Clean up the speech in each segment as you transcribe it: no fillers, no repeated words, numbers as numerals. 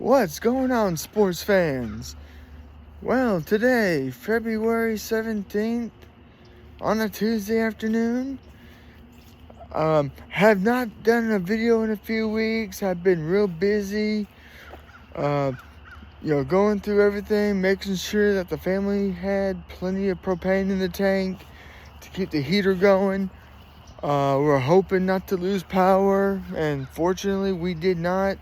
What's going on, sports fans? Well, today, February 17th, on a Tuesday afternoon, have not done a video in a few weeks. I've been real busy, going through everything, making sure that the family had plenty of propane in the tank to keep the heater going. We're hoping not to lose power, and fortunately we did not,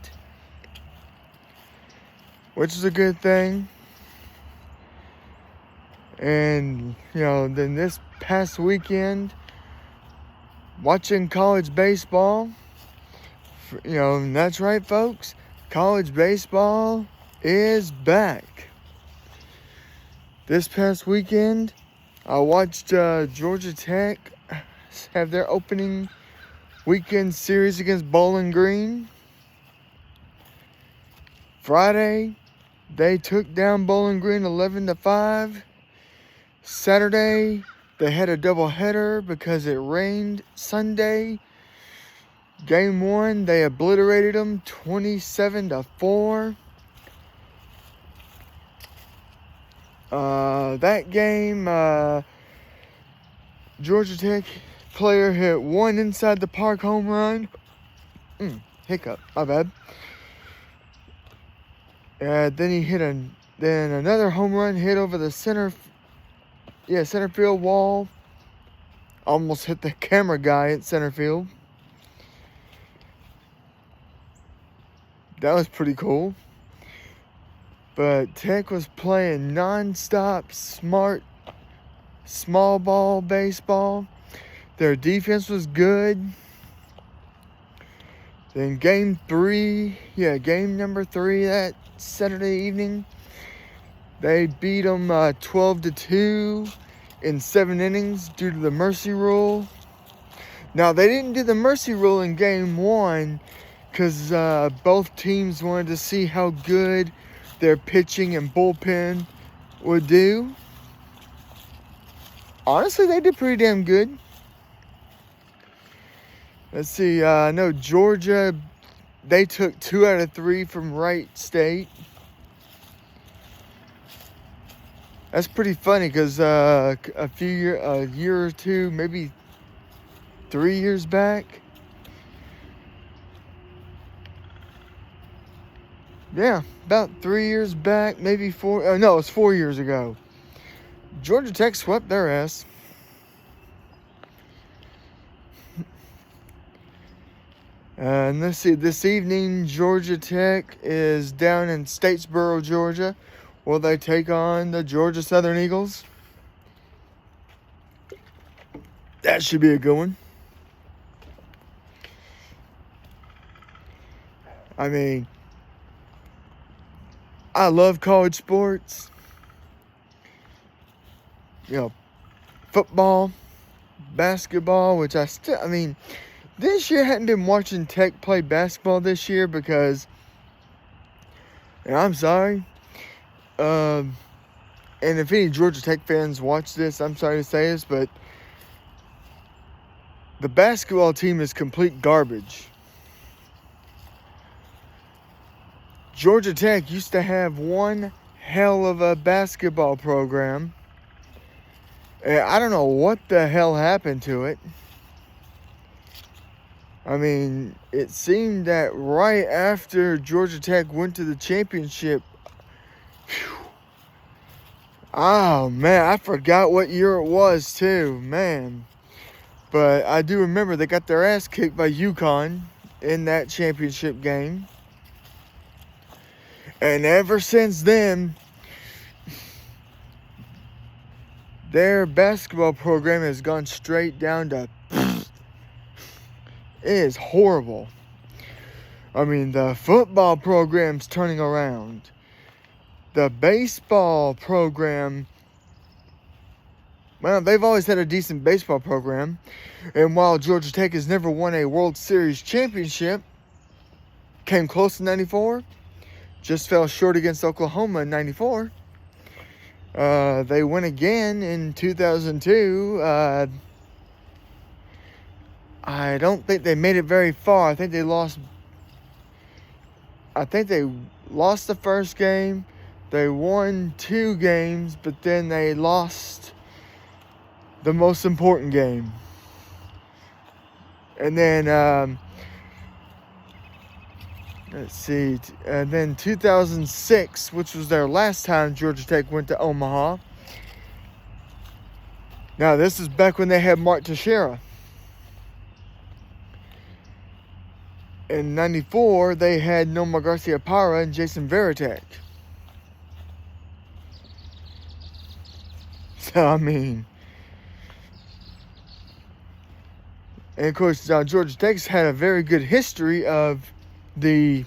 which is a good thing. And, then this past weekend, watching college baseball, and that's right, folks, college baseball is back. This past weekend, I watched Georgia Tech have their opening weekend series against Bowling Green. Friday, they took down Bowling Green 11-5. Saturday, they had a doubleheader because it rained Sunday. Game 1, they obliterated them 27-4. That game, Georgia Tech player hit one inside the park home run. Hiccup, my bad. Then he hit another home run hit over the center field wall. Almost hit the camera guy at center field. That was pretty cool. But Tech was playing non-stop, smart, small ball baseball. Their defense was good. Then game number 3 that Saturday evening, they beat them 12-2 in 7 innings due to the mercy rule. Now, they didn't do the mercy rule in game 1 because both teams wanted to see how good their pitching and bullpen would do. Honestly, they did pretty damn good. Let's see, I know Georgia, they took 2 out of 3 from Wright State. That's pretty funny because a year or two, maybe 3 years back. Yeah, about 3 years back, maybe 4. No, it was 4 years ago. Georgia Tech swept their ass. And let's see, this evening, Georgia Tech is down in Statesboro, Georgia. Will they take on the Georgia Southern Eagles? That should be a good one. I mean, I love college sports. Football, basketball, which this year I hadn't been watching Tech play basketball this year because, and I'm sorry, and if any Georgia Tech fans watch this, I'm sorry to say this, but the basketball team is complete garbage. Georgia Tech used to have one hell of a basketball program. I don't know what the hell happened to it. I mean, it seemed that right after Georgia Tech went to the championship, oh man, I forgot what year it was too, man. But I do remember they got their ass kicked by UConn in that championship game. And ever since then, their basketball program has gone straight down to... It is horrible. I mean, the football program's turning around. The baseball program, well, they've always had a decent baseball program. And while Georgia Tech has never won a World Series championship, came close in 94, just fell short against Oklahoma in 94. They went again in 2002. I don't think they made it very far. I think they lost I think they lost the first game. They won 2 games, but then they lost the most important game. And then, let's see, and then 2006, which was their last time Georgia Tech went to Omaha. Now, this is back when they had Mark Teixeira. In 94, they had Nomar Garcia-Parra and Jason Varitek. So, I mean... And, of course, Georgia Tech's had a very good history of the...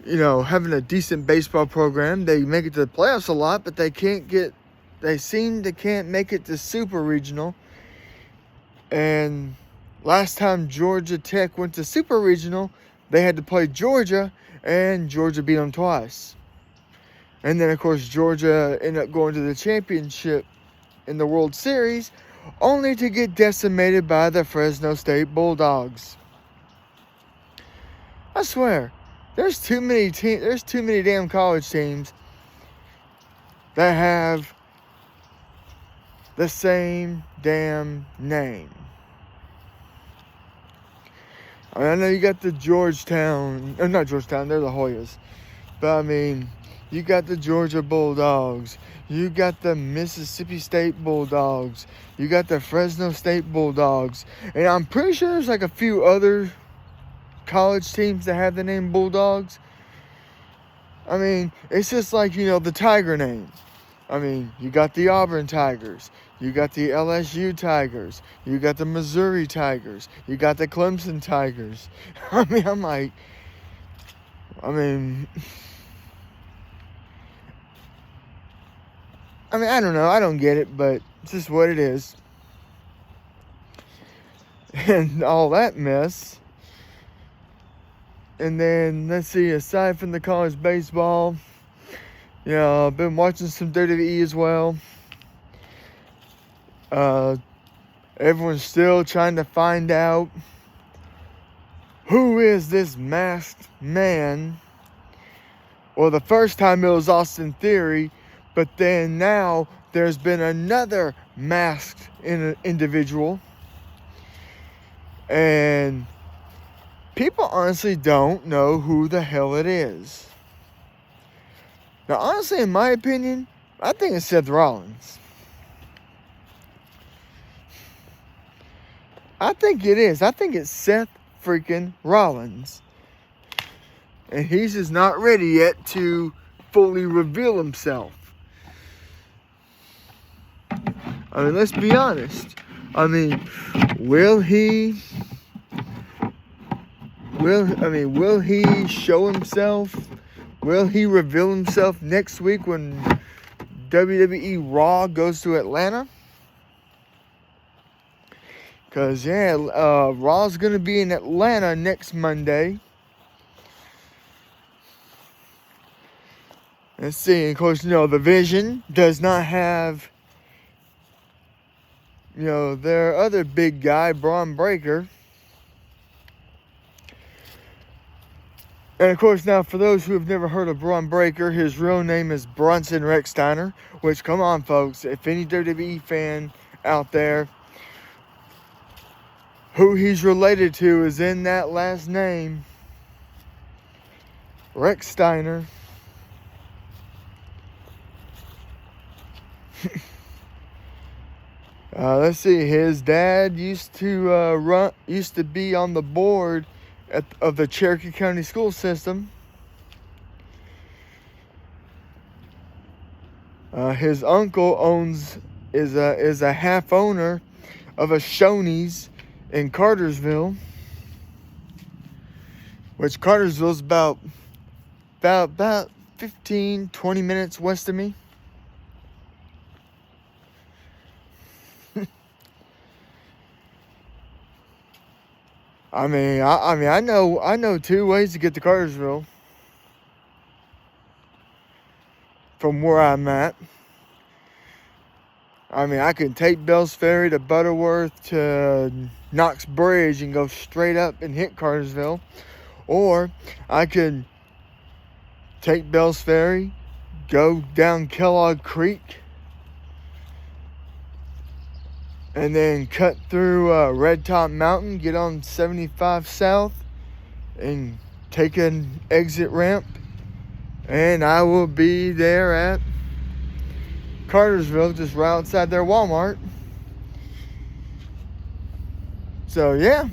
having a decent baseball program. They make it to the playoffs a lot, but they can't make it to Super Regional. And... last time Georgia Tech went to Super Regional, they had to play Georgia, and Georgia beat them twice. And then, of course, Georgia ended up going to the championship in the World Series, only to get decimated by the Fresno State Bulldogs. I swear, there's too many damn college teams that have the same damn name. I know you got the Georgetown, or not Georgetown, they're the Hoyas. But I mean, you got the Georgia Bulldogs. You got the Mississippi State Bulldogs. You got the Fresno State Bulldogs. And I'm pretty sure there's like a few other college teams that have the name Bulldogs. I mean, it's just like, the Tiger name. I mean, you got the Auburn Tigers. You got the LSU Tigers. You got the Missouri Tigers. You got the Clemson Tigers. I mean, I don't know. I don't get it, but it's just what it is. And all that mess. And then, let's see, aside from the college baseball, I've been watching some WWE as well. Everyone's still trying to find out who is this masked man. Well, the first time it was Austin Theory, but then now there's been another masked individual. And people honestly don't know who the hell it is. Now, honestly, in my opinion, I think it's Seth Rollins. I think it is. I think it's Seth freaking Rollins. And he's just not ready yet to fully reveal himself. I mean, let's be honest. I mean, will he show himself? Will he reveal himself next week when WWE Raw goes to Atlanta? Because, Raw's going to be in Atlanta next Monday. Let's see. Of course, the Vision does not have, their other big guy, Braun Breaker. And, of course, now, for those who have never heard of Braun Breaker, his real name is Bronson Rechsteiner. Which, come on, folks. If any WWE fan out there, who he's related to is in that last name, Rechsteiner. Let's see. His dad used to be on the board of the Cherokee County school system. His uncle is a half owner of a Shoney's in Cartersville, which Cartersville's about 15, 20 minutes west of me. I know 2 ways to get to Cartersville from where I'm at. I can take Bells Ferry to Butterworth to Knox Bridge and go straight up and hit Cartersville. Or I could take Bell's Ferry, go down Kellogg Creek, and then cut through Red Top Mountain, get on 75 South, and take an exit ramp, and I will be there at Cartersville, just right outside their Walmart. So yeah.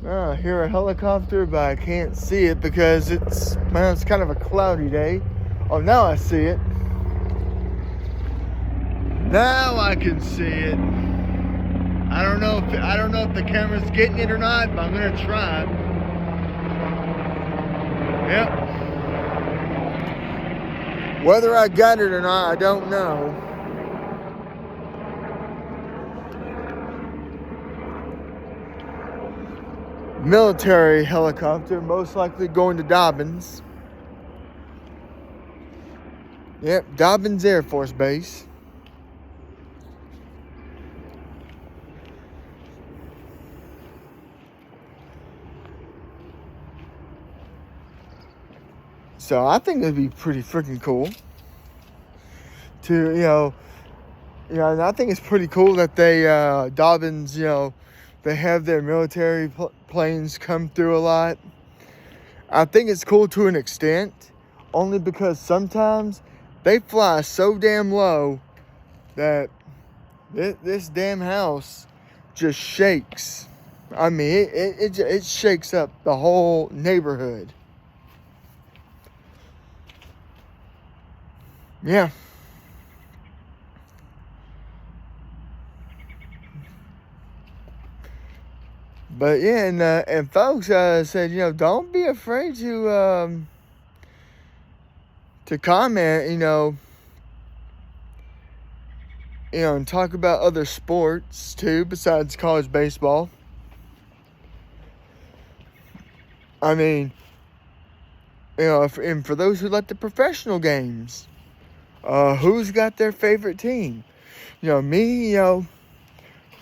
I hear a helicopter, but I can't see it because it's kind of a cloudy day. Oh, now I see it. Now I can see it. I don't know if the camera's getting it or not, but I'm gonna try. Yep. Whether I got it or not, I don't know. Military helicopter, most likely going to Dobbins. Yep, Dobbins Air Force Base. So I think it'd be pretty freaking cool to, and I think it's pretty cool that they, Dobbins, they have their military planes come through a lot. I think it's cool to an extent, only because sometimes they fly so damn low that this damn house just shakes. I mean, it shakes up the whole neighborhood. Yeah. But yeah, and folks said, don't be afraid to comment, and talk about other sports too besides college baseball. I mean, and for those who like the professional games, who's got their favorite team? Me,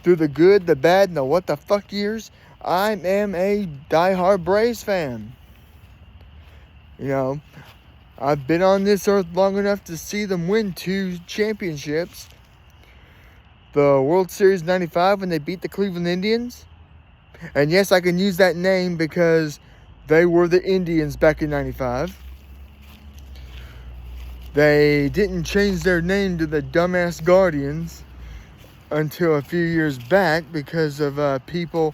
through the good, the bad, and the what the fuck years, I am a diehard Braves fan. I've been on this earth long enough to see them win 2 championships. The World Series 95 when they beat the Cleveland Indians. And yes, I can use that name because they were the Indians back in 95. They didn't change their name to the dumbass Guardians until a few years back because of people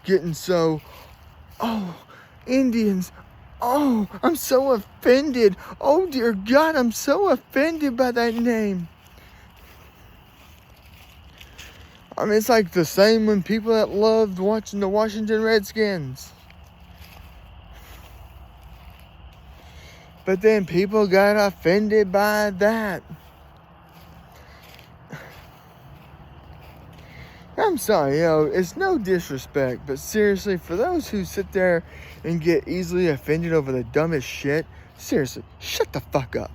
getting so, Indians, I'm so offended. Oh dear God, I'm so offended by that name. I mean, it's like the same when people that loved watching the Washington Redskins. But then people got offended by that. I'm sorry, it's no disrespect, but seriously, for those who sit there and get easily offended over the dumbest shit, seriously, shut the fuck up.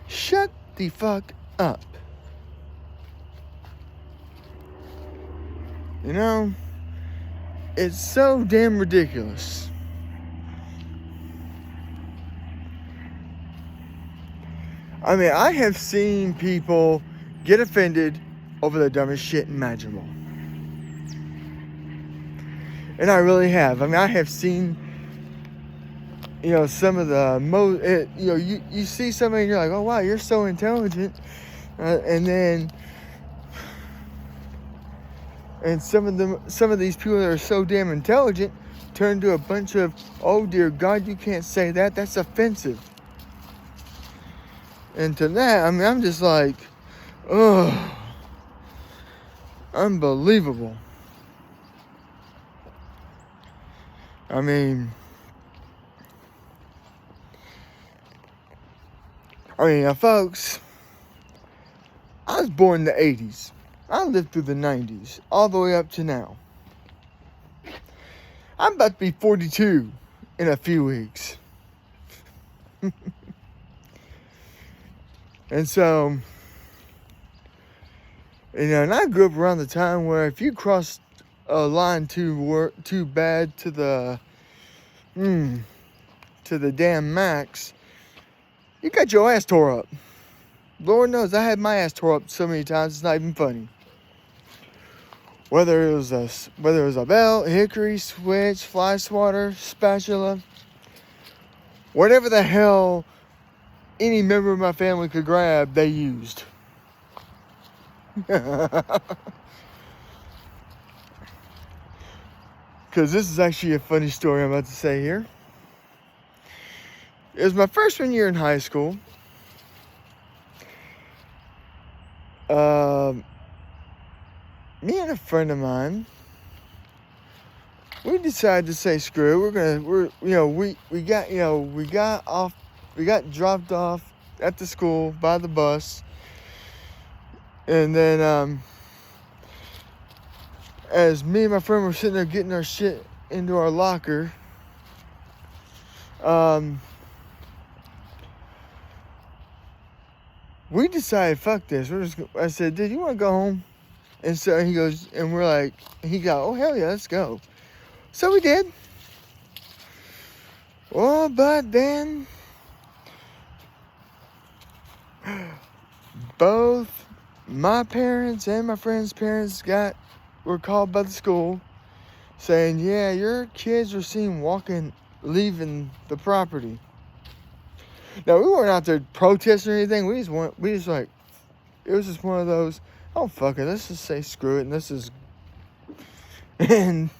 Shut the fuck up. It's so damn ridiculous. I mean, I have seen people get offended over the dumbest shit imaginable. And I really have. I mean, I have seen, some of the most, you see somebody and you're like, oh wow, you're so intelligent. And some of these people that are so damn intelligent turn to a bunch of, oh dear God, you can't say that. That's offensive. And to that, I mean, I'm just like, ugh. Unbelievable. I mean, folks, I was born in the 80s. I lived through the 90s, all the way up to now. I'm about to be 42 in a few weeks. And so, And I grew up around the time where if you crossed a line too bad to the damn max, you got your ass tore up. Lord knows I had my ass tore up so many times it's not even funny. Whether it was a belt, hickory, switch, fly swatter, spatula, whatever the hell any member of my family could grab, they used. Because this is actually a funny story I'm about to say here. It was my freshman year in high school. Me and a friend of mine, we decided to say screw it. We got dropped off at the school by the bus, and then as me and my friend were sitting there getting our shit into our locker, we decided, fuck this. I said, dude, you want to go home? And so he goes, and we're like, he got, oh, hell yeah, let's go. So we did. Well, but then both my parents and my friend's parents were called by the school saying, yeah, your kids were seen leaving the property. Now, we weren't out there protesting or anything. It was just one of those, oh, fuck it, let's just say screw it, and,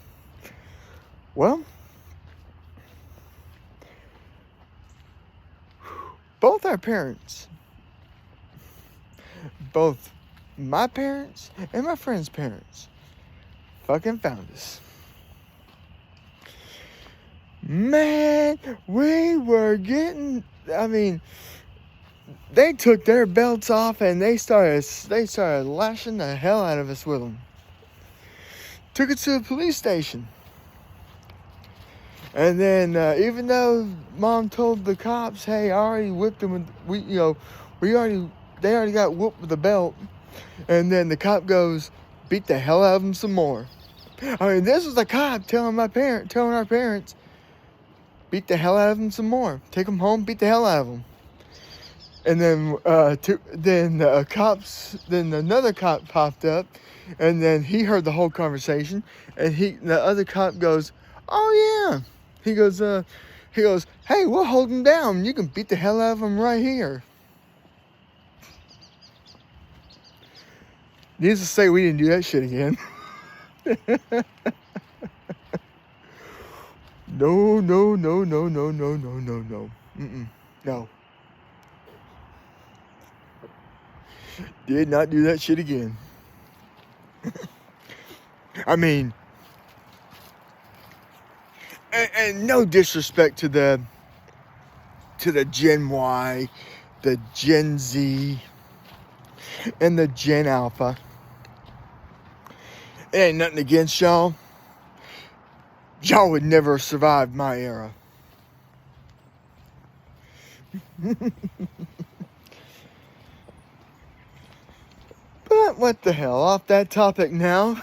well, both our parents, both my parents and my friend's parents, fucking found us. Man, we were getting, they took their belts off and they started lashing the hell out of us with them. Took it to the police station. And then even though Mom told the cops, hey, I already whipped them they already got whooped with the belt. And then the cop goes, beat the hell out of them some more. This was the cop telling our parents, beat the hell out of them some more. Take them home, beat the hell out of them. And then another cop popped up, and then he heard the whole conversation, and the other cop goes, oh yeah. He goes, hey, we'll hold him down. You can beat the hell out of him right here. Needless to say, we didn't do that shit again. No. No. Did not do that shit again. And no disrespect to the Gen Y, the Gen Z, and the Gen Alpha. It ain't nothing against y'all. Y'all would never survive my era. But what the hell, off that topic now.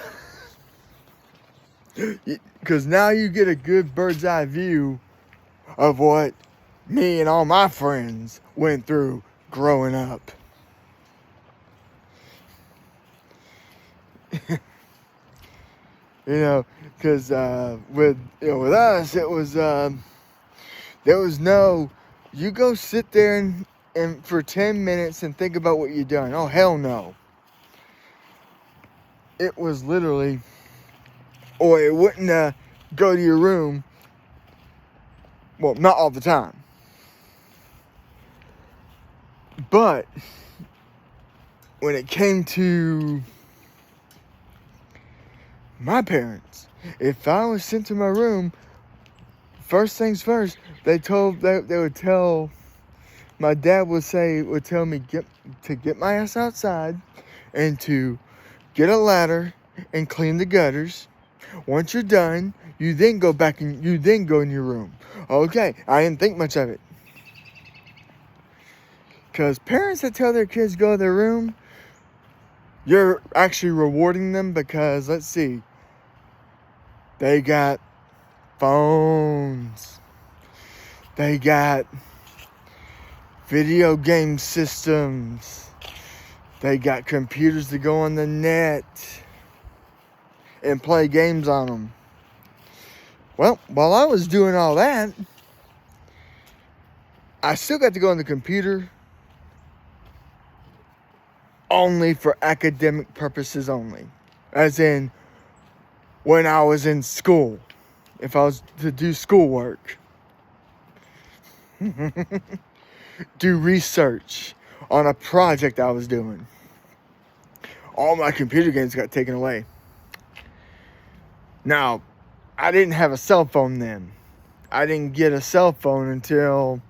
Because now you get a good bird's eye view of what me and all my friends went through growing up. Because with us, it was there was no, you go sit there and for 10 minutes and think about what you've done. Oh, hell no. It was literally, or it wouldn't go to your room. Well, not all the time. But when it came to my parents, if I was sent to my room, first things first, my dad would tell me to get my ass outside and to get a ladder and clean the gutters. Once you're done, you then go in your room. Okay, I didn't think much of it. Because parents that tell their kids go to their room, you're actually rewarding them because, let's see, they got phones, they got video game systems, they got computers to go on the net and play games on them. Well, while I was doing all that, I still got to go on the computer only for academic purposes only. As in, when I was in school, if I was to do schoolwork, do research on a project I was doing, all my computer games got taken away. Now, I didn't have a cell phone then. I didn't get a cell phone until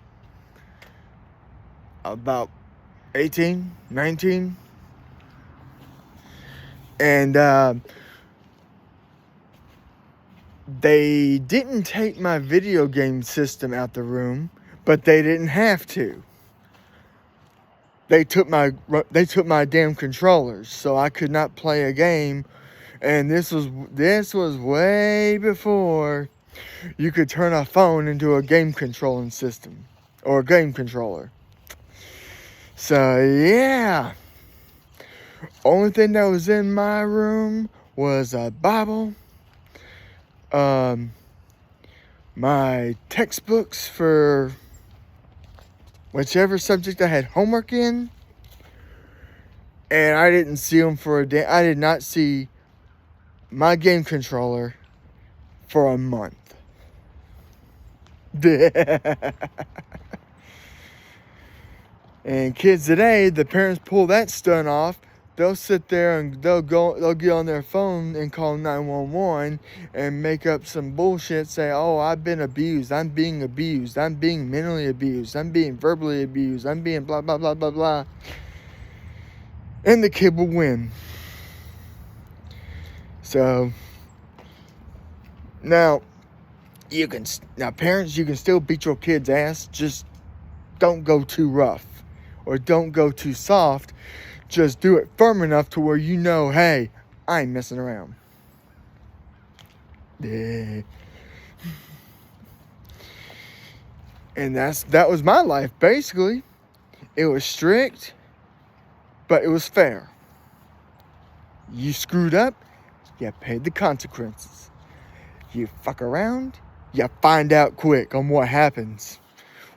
about 18, 19. And they didn't take my video game system out the room, but they didn't have to. They took my damn controllers, so I could not play a game. And this was way before you could turn a phone into a game controlling system or a game controller. So yeah, only thing that was in my room was a Bible, my textbooks for whichever subject I had homework in, and I didn't see them for a day. I did not see my game controller for a month. And kids today, the parents pull that stunt off. They'll sit there and they'll get on their phone and call 911 and make up some bullshit. Say, oh, I've been abused. I'm being abused. I'm being mentally abused. I'm being verbally abused. I'm being blah, blah, blah, blah, blah. And the kid will win. So, now, parents, you can still beat your kid's ass. Just don't go too rough or don't go too soft. Just do it firm enough to where you know, hey, I ain't messing around. Yeah. And that was my life, basically. It was strict, but it was fair. You screwed up, you paid the consequences. You fuck around, you find out quick on what happens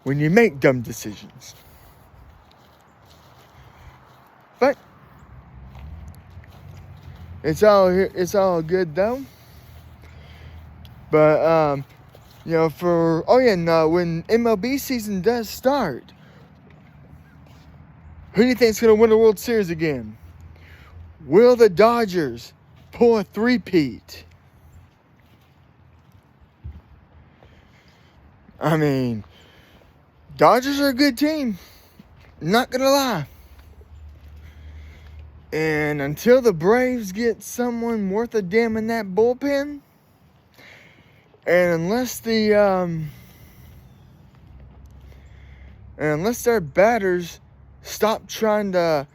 when you make dumb decisions. But it's all good though. But when MLB season does start, who do you think's gonna win the World Series again? Will the Dodgers pull a three-peat? I mean, Dodgers are a good team. Not gonna lie. And until the Braves get someone worth a damn in that bullpen, and unless their batters stop trying to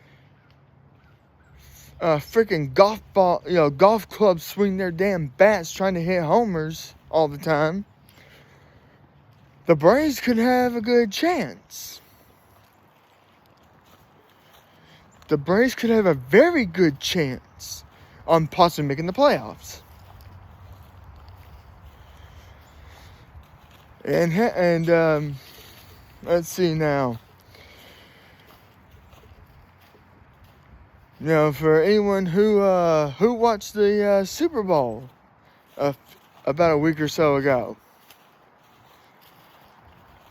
freaking golf clubs swing their damn bats trying to hit homers all the time, the Braves could have a good chance. The Braves could have a very good chance on possibly making the playoffs. And let's see now. For anyone who watched the Super Bowl about a week or so ago.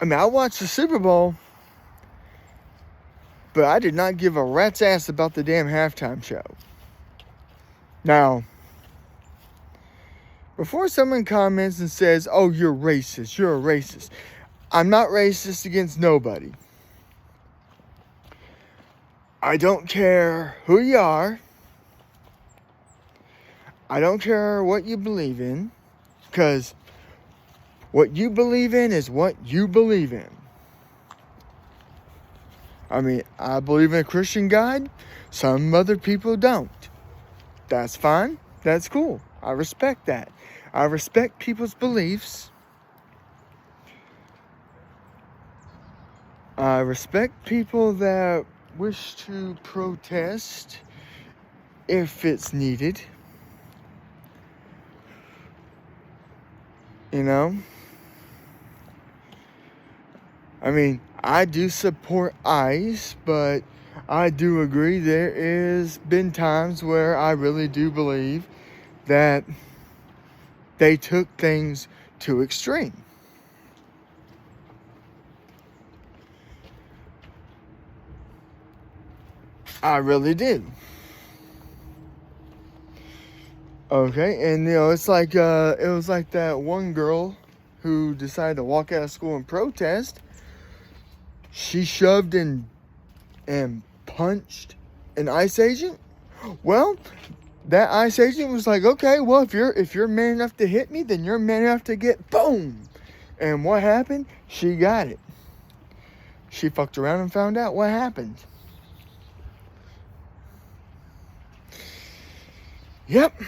I mean, I watched the Super Bowl, but I did not give a rat's ass about the damn halftime show. Now, before someone comments and says, oh, you're racist, you're a racist. I'm not racist against nobody. I don't care who you are. I don't care what you believe in. Because what you believe in is what you believe in. I mean, I believe in a Christian God. Some other people don't. That's fine. That's cool. I respect that. I respect people's beliefs. I respect people that wish to protest if it's needed. You know? I mean, I do support ICE, but I do agree there is been times where I really do believe that they took things to extreme. I really do. Okay, and it's like it was like that one girl who decided to walk out of school and protest. She shoved and punched an ICE agent. Well, that ICE agent was like, okay, well, if you're man enough to hit me, then you're man enough to get boom. And what happened? She got it. She fucked around and found out what happened. Yep.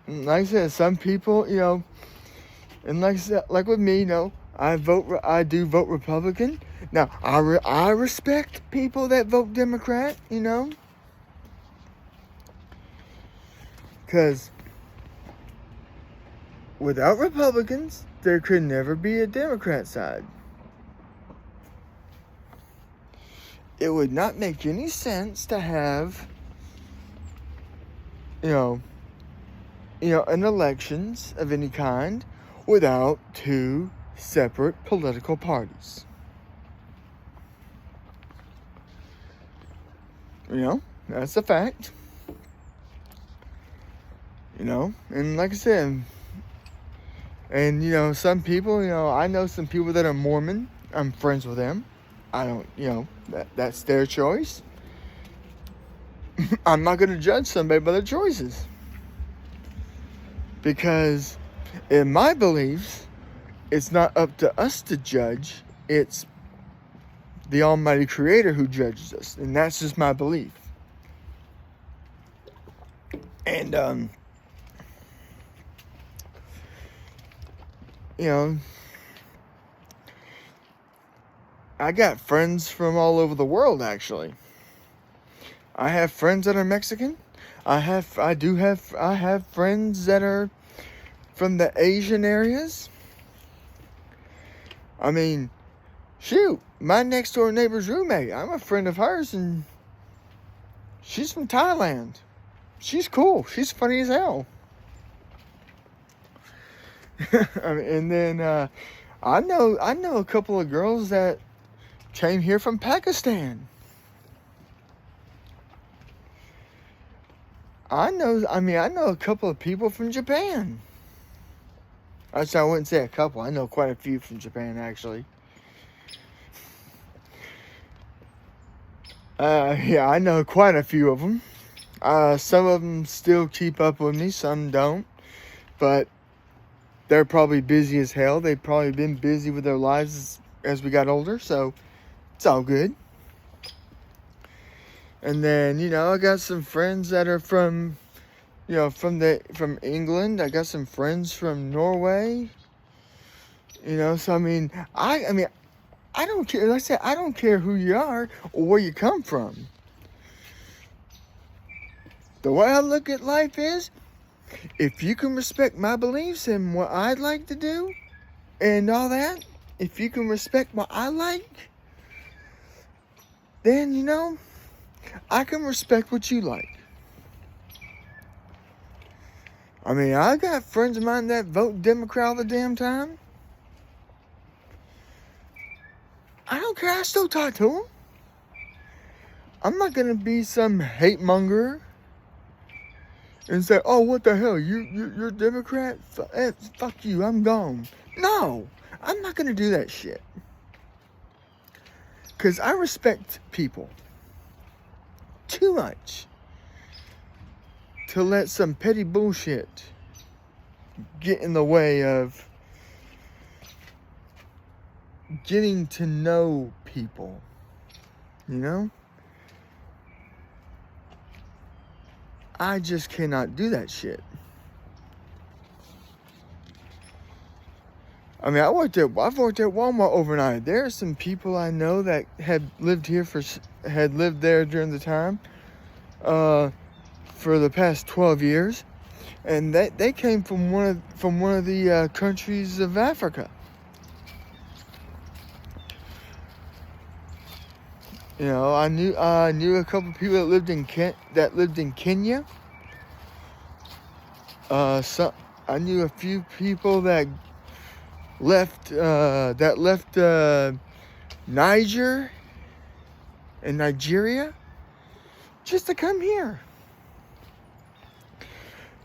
Like I said, some people, and like I said, like with me, I do vote Republican. Now, I respect people that vote Democrat, because without Republicans, there could never be a Democrat side. It would not make any sense to have, an elections of any kind without two separate political parties. That's a fact. And like I said, and some people, I know some people that are Mormon. I'm friends with them. I don't, that's their choice. I'm not going to judge somebody by their choices. Because in my beliefs, it's not up to us to judge. It's the Almighty Creator who judges us. And that's just my belief. And, I got friends from all over the world, actually. I have friends that are Mexican. I have friends that are from the Asian areas. I mean, shoot, my next door neighbor's roommate, I'm a friend of hers, and she's from Thailand. She's cool. She's funny as hell. And then I know a couple of girls that came here from Pakistan. I know a couple of people from Japan. Actually, I wouldn't say a couple. I know quite a few from Japan, actually. Yeah, I know quite a few of them. Some of them still keep up with me, some don't. But they're probably busy as hell. They've probably been busy with their lives as we got older, so it's all good. And then, I got some friends that are from England. I got some friends from Norway. So I don't care. Like I said, I don't care who you are or where you come from. The way I look at life is, if you can respect my beliefs and what I'd like to do and all that, if you can respect what I like, then, I can respect what you like. I mean, I got friends of mine that vote Democrat all the damn time. I don't care. I still talk to them. I'm not going to be some hate monger and say, oh, what the hell? You're a Democrat? Fuck you. I'm gone. No, I'm not going to do that shit. Because I respect people too much to let some petty bullshit get in the way of getting to know people, you know? I just cannot do that shit. I mean, I've worked at Walmart overnight. There are some people I know that had lived there during the time, for the past 12 years, and they came from one of the countries of Africa. You know, I knew a couple of people that lived in Kenya. I knew a few people that left Niger and Nigeria just to come here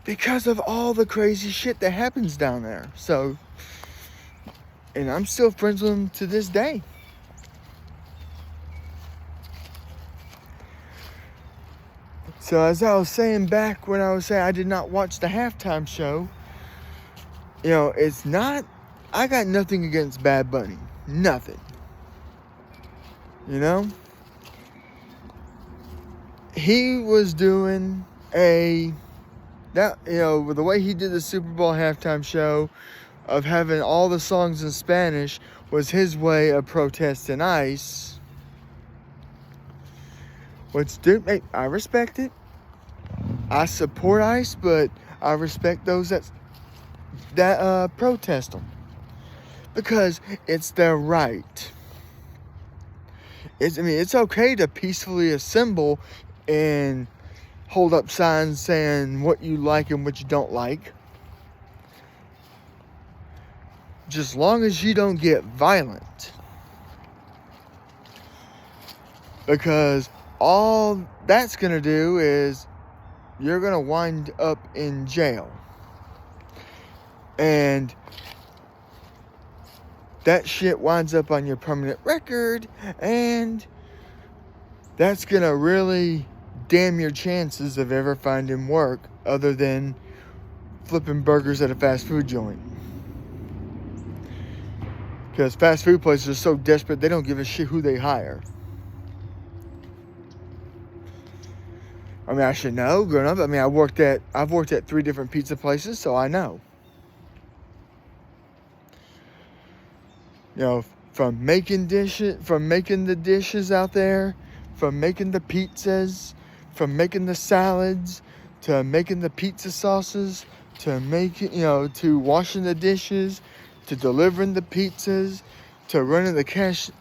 because of all the crazy shit that happens down there. So, and I'm still friends with them to this day. So as I was saying back when I was saying I did not watch the halftime show, you know, I got nothing against Bad Bunny. Nothing. You know? He was doing the way he did the Super Bowl halftime show of having all the songs in Spanish was his way of protesting ICE. Which, dude, I respect it. I support ICE, but I respect those that protest them. Because it's their right. It's okay to peacefully assemble and hold up signs saying what you like and what you don't like. Just long as you don't get violent. Because all that's going to do is you're going to wind up in jail. And that shit winds up on your permanent record, and that's going to really damn your chances of ever finding work other than flipping burgers at a fast food joint. Because fast food places are so desperate, they don't give a shit who they hire. I mean, I should know, growing up. I mean, I've worked at 3 different pizza places, so I know. You know, from making the dishes out there, from making the pizzas, from making the salads, to making the pizza sauces, to washing the dishes, to delivering the pizzas, to running the cash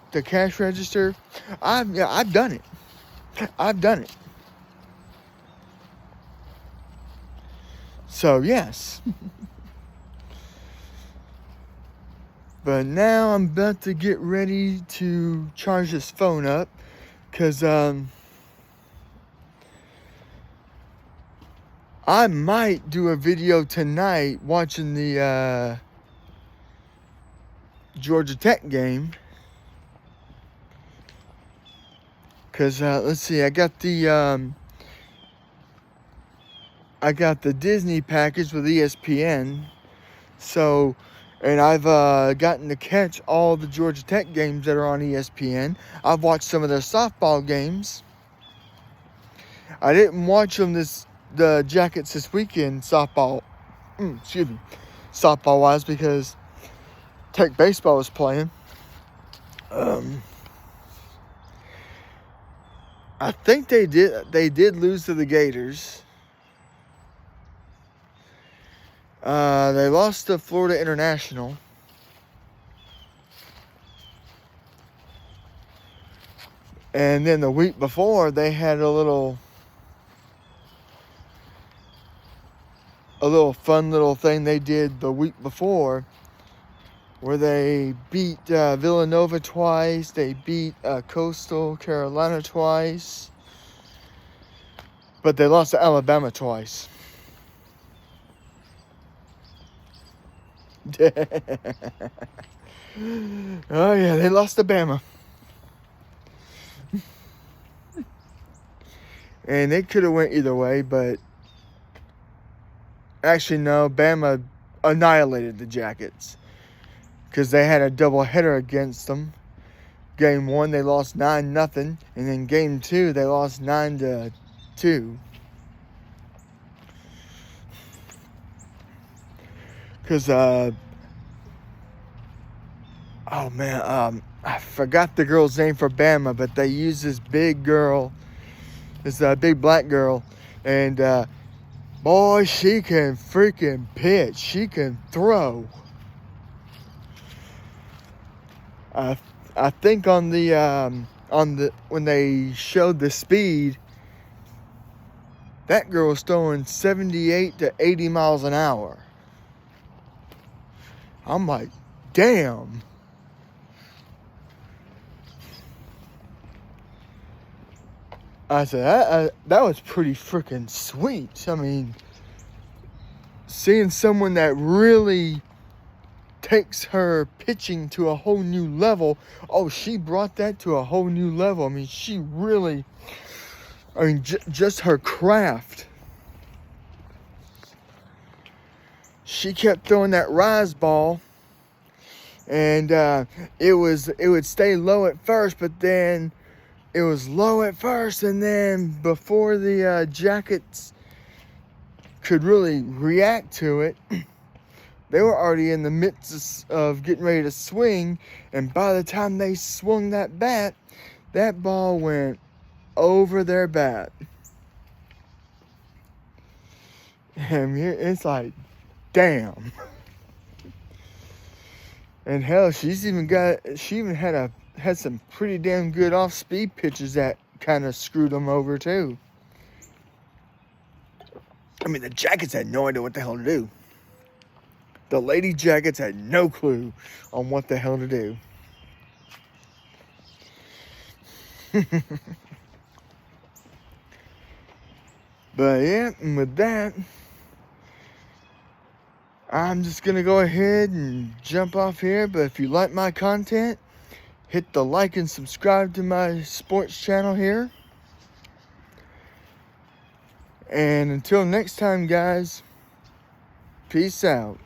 register. I've done it. I've done it. So yes. But now I'm about to get ready to charge this phone up, because I might do a video tonight watching the Georgia Tech game. Because let's see, I got the Disney package with ESPN, so. And I've gotten to catch all the Georgia Tech games that are on ESPN. I've watched some of their softball games. I didn't watch the Jackets this weekend, softball wise, because Tech baseball was playing. I think they did lose to the Gators. They lost to Florida International. And then the week before, they had a little fun little thing they did the week before, where they beat Villanova twice. They beat Coastal Carolina twice. But they lost to Alabama twice. Oh yeah, they lost to Bama. And it could have went either way, but actually no, Bama annihilated the Jackets. because they had a doubleheader against them. Game 1, they lost 9-0, and then Game 2, they lost 9-2. Because, oh man, I forgot the girl's name for Bama, but they used this big girl, this big black girl, and boy, she can freaking pitch. She can throw. I think on the when they showed the speed, that girl was throwing 78 to 80 miles an hour. I'm like, damn. I said, that was pretty freaking sweet. I mean, seeing someone that really takes her pitching to a whole new level. Oh, she brought that to a whole new level. I mean, she really, just her craft. She kept throwing that rise ball, and it would stay low at first, but then it was low at first, and then before the Jackets could really react to it, they were already in the midst of getting ready to swing, and by the time they swung that bat, that ball went over their bat. And it's like, damn. And hell, she even had some pretty damn good off-speed pitches that kind of screwed them over too. I mean, the Jackets had no idea what the hell to do. The Lady Jackets had no clue on what the hell to do. But yeah, and with that, I'm just going to go ahead and jump off here. But if you like my content, hit the like and subscribe to my sports channel here. And until next time, guys, peace out.